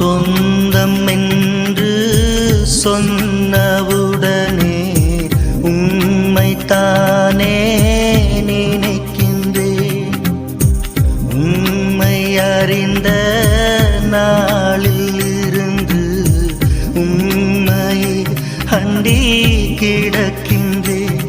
சொந்தம் என்று சொன்னவுடனே உம்மைத்தானே நினைக்கின்றேன். உம்மை அறிந்த நாளில் இருந்து உம்மை அண்டி கிடக்கின்றேன்.